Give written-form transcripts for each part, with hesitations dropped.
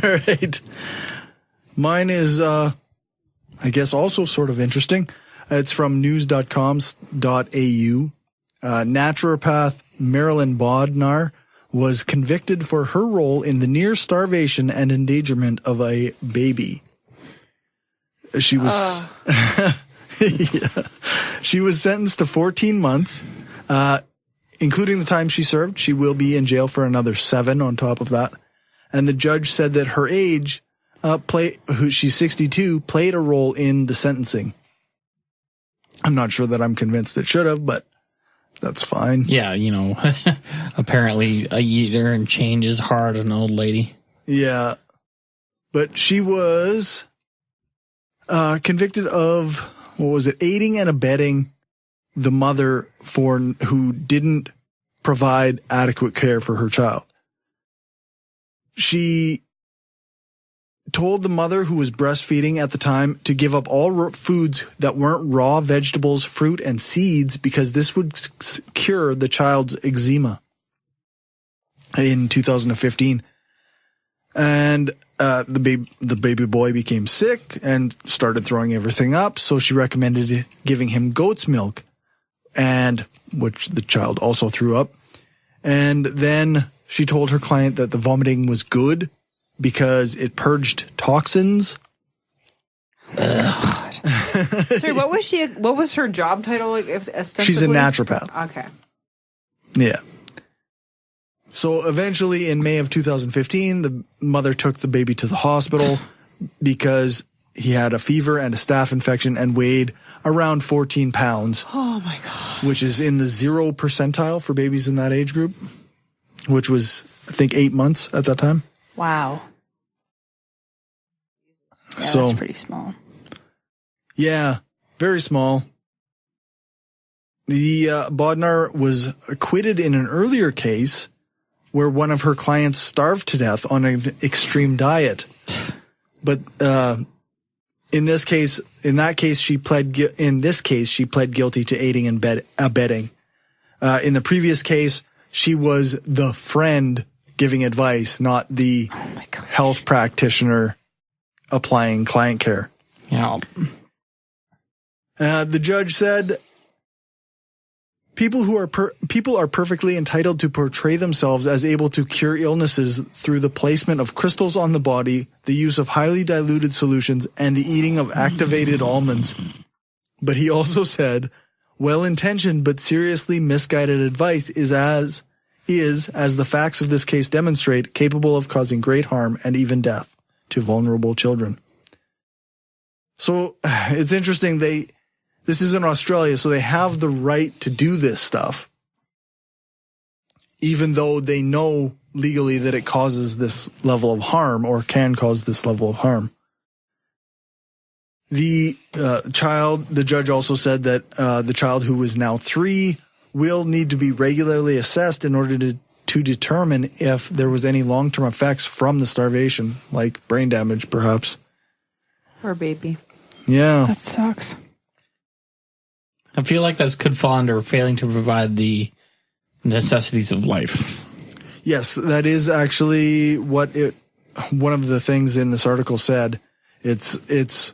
right. Mine is, I guess, also sort of interesting. It's from news.com.au. Naturopath Marilyn Bodnar was convicted for her role in the near starvation and endangerment of a baby. She was she was sentenced to 14 months, including the time she served. She will be in jail for another 7 on top of that. And the judge said that her age, she's 62, played a role in the sentencing. I'm not sure that I'm convinced it should have, but that's fine. Yeah, apparently a year and change is hard on an old lady. Yeah. But she was convicted of, aiding and abetting the mother who didn't provide adequate care for her child. She told the mother, who was breastfeeding at the time, to give up all foods that weren't raw vegetables, fruit, and seeds because this would cure the child's eczema in 2015. And the baby boy became sick and started throwing everything up, so she recommended giving him goat's milk, and which the child also threw up. And then she told her client that the vomiting was good because it purged toxins. Sorry, what was her job title? She's a naturopath. Okay. Yeah. So eventually in May of 2015, the mother took the baby to the hospital because he had a fever and a staph infection and weighed around 14 pounds. Oh my God. Which is in the 0 percentile for babies in that age group, which was, I think, 8 months at that time. Wow. Yeah, so that's pretty small. Yeah, very small. The Bodnar was acquitted in an earlier case where one of her clients starved to death on an extreme diet. But in that case, she pled guilty to aiding and abetting. In the previous case, she was the friend giving advice, not the health practitioner applying client care. Yeah. The judge said, people are perfectly entitled to portray themselves as able to cure illnesses through the placement of crystals on the body, the use of highly diluted solutions, and the eating of activated almonds. But he also said, well-intentioned but seriously misguided advice is, as the facts of this case demonstrate, capable of causing great harm and even death to vulnerable children. So it's interesting. This is in Australia, so they have the right to do this stuff, even though they know legally that it causes this level of harm or can cause this level of harm. The judge also said that the child, who is now 3, will need to be regularly assessed in order to determine if there was any long-term effects from the starvation, like brain damage, perhaps. Poor baby. Yeah. That sucks. I feel like that could fall under failing to provide the necessities of life. Yes, that is actually one of the things in this article said. It's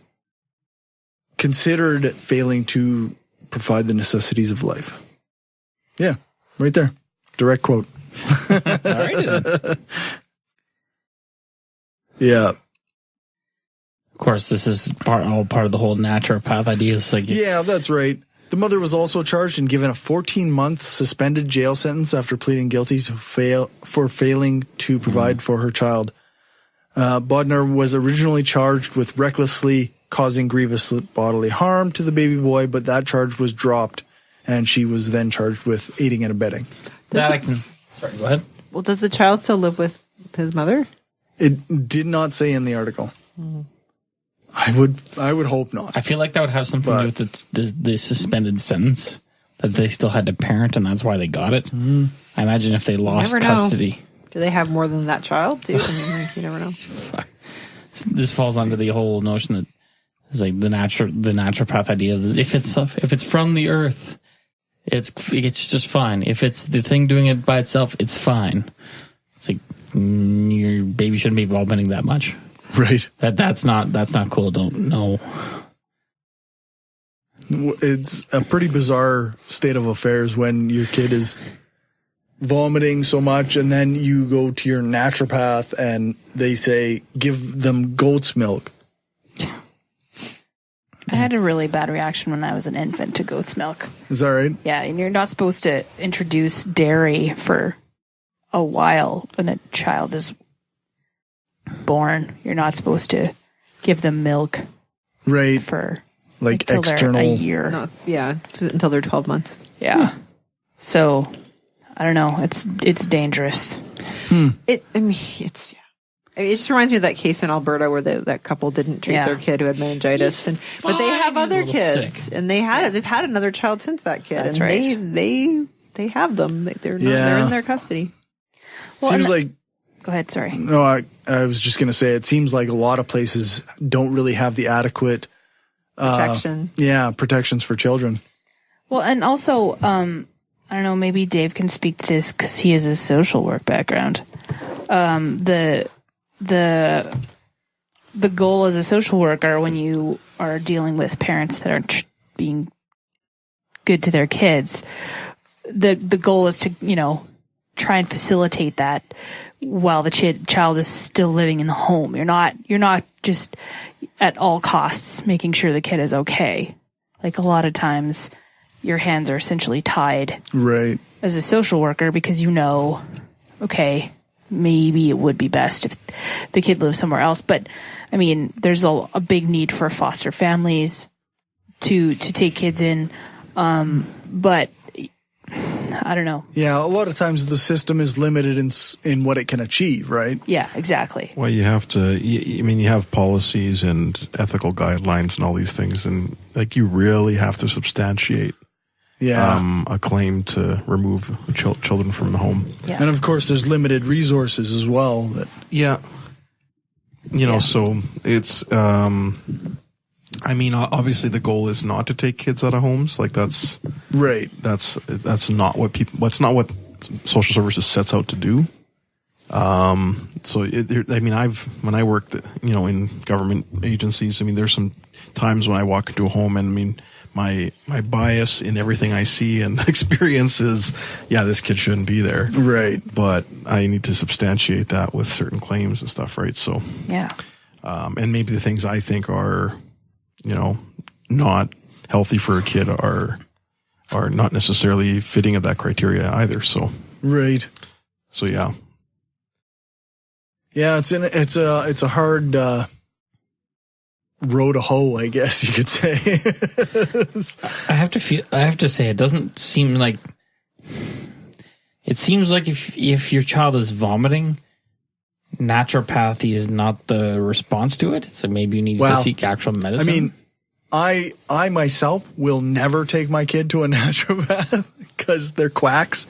considered failing to provide the necessities of life. Yeah, right there. Direct quote. All right. Yeah. Of course, this is all part of the whole naturopath idea. Yeah, that's right. The mother was also charged and given a 14-month suspended jail sentence after pleading guilty for failing to provide for her child. Bodnar was originally charged with recklessly causing grievous bodily harm to the baby boy, but that charge was dropped, and she was then charged with aiding and abetting. Sorry, go ahead. Well, does the child still live with his mother? It did not say in the article. I would hope not. I feel like that would have something to do with the suspended sentence, that they still had to parent, and that's why they got it. I imagine if they lost custody. Do they have more than that child, too? I mean, you never know. This falls under the whole notion that it's like the naturopath idea. If it's from the earth, it's just fine. If it's the thing doing it by itself, it's fine. It's like, your baby shouldn't be vomiting that much. Right. That's not cool. Don't know. It's a pretty bizarre state of affairs when your kid is vomiting so much, and then you go to your naturopath and they say give them goat's milk. I had a really bad reaction when I was an infant to goat's milk. Is that right? Yeah, and you're not supposed to introduce dairy for a while when a child is born. You're not supposed to give them milk, right? For like external, a year. Until they're 12 months. Yeah. So I don't know. It's dangerous. It just reminds me of that case in Alberta where that couple didn't treat their kid who had meningitis, but they have other kids, and they've had another child since that kid. That's and right. they have them. They're in their custody. Well, seems like. Go ahead. Sorry. No, I was just going to say it seems like a lot of places don't really have the adequate protection. Protections for children. Well, and also, I don't know. Maybe Dave can speak to this because he has a social work background. The goal as a social worker when you are dealing with parents that aren't being good to their kids, the goal is to, try and facilitate that while the child is still living in the home. You're not just at all costs making sure the kid is okay. Like a lot of times your hands are essentially tied. Right. As a social worker because okay, maybe it would be best if the kid lives somewhere else. But, I mean, there's a big need for foster families to take kids in. But I don't know. Yeah, a lot of times the system is limited in what it can achieve, right? Yeah, exactly. Well, you have to, you have policies and ethical guidelines and all these things. And, you really have to substantiate a claim to remove children from the home. Yeah. And of course, there's limited resources as well. So it's, obviously the goal is not to take kids out of homes. That's right. That's not what social services sets out to do. When I worked, in government agencies, there's some times when I walk into a home and my bias in everything I see and experience is, this kid shouldn't be there. Right. But I need to substantiate that with certain claims and stuff, right? So, and maybe the things I think are, not healthy for a kid are not necessarily fitting of that criteria either. So, right. So, yeah. Yeah, it's a hard, row to hoe, I guess you could say. I have to say, it doesn't seem like. It seems like if your child is vomiting, naturopathy is not the response to it. So maybe you need to seek actual medicine. I myself will never take my kid to a naturopath because they're quacks.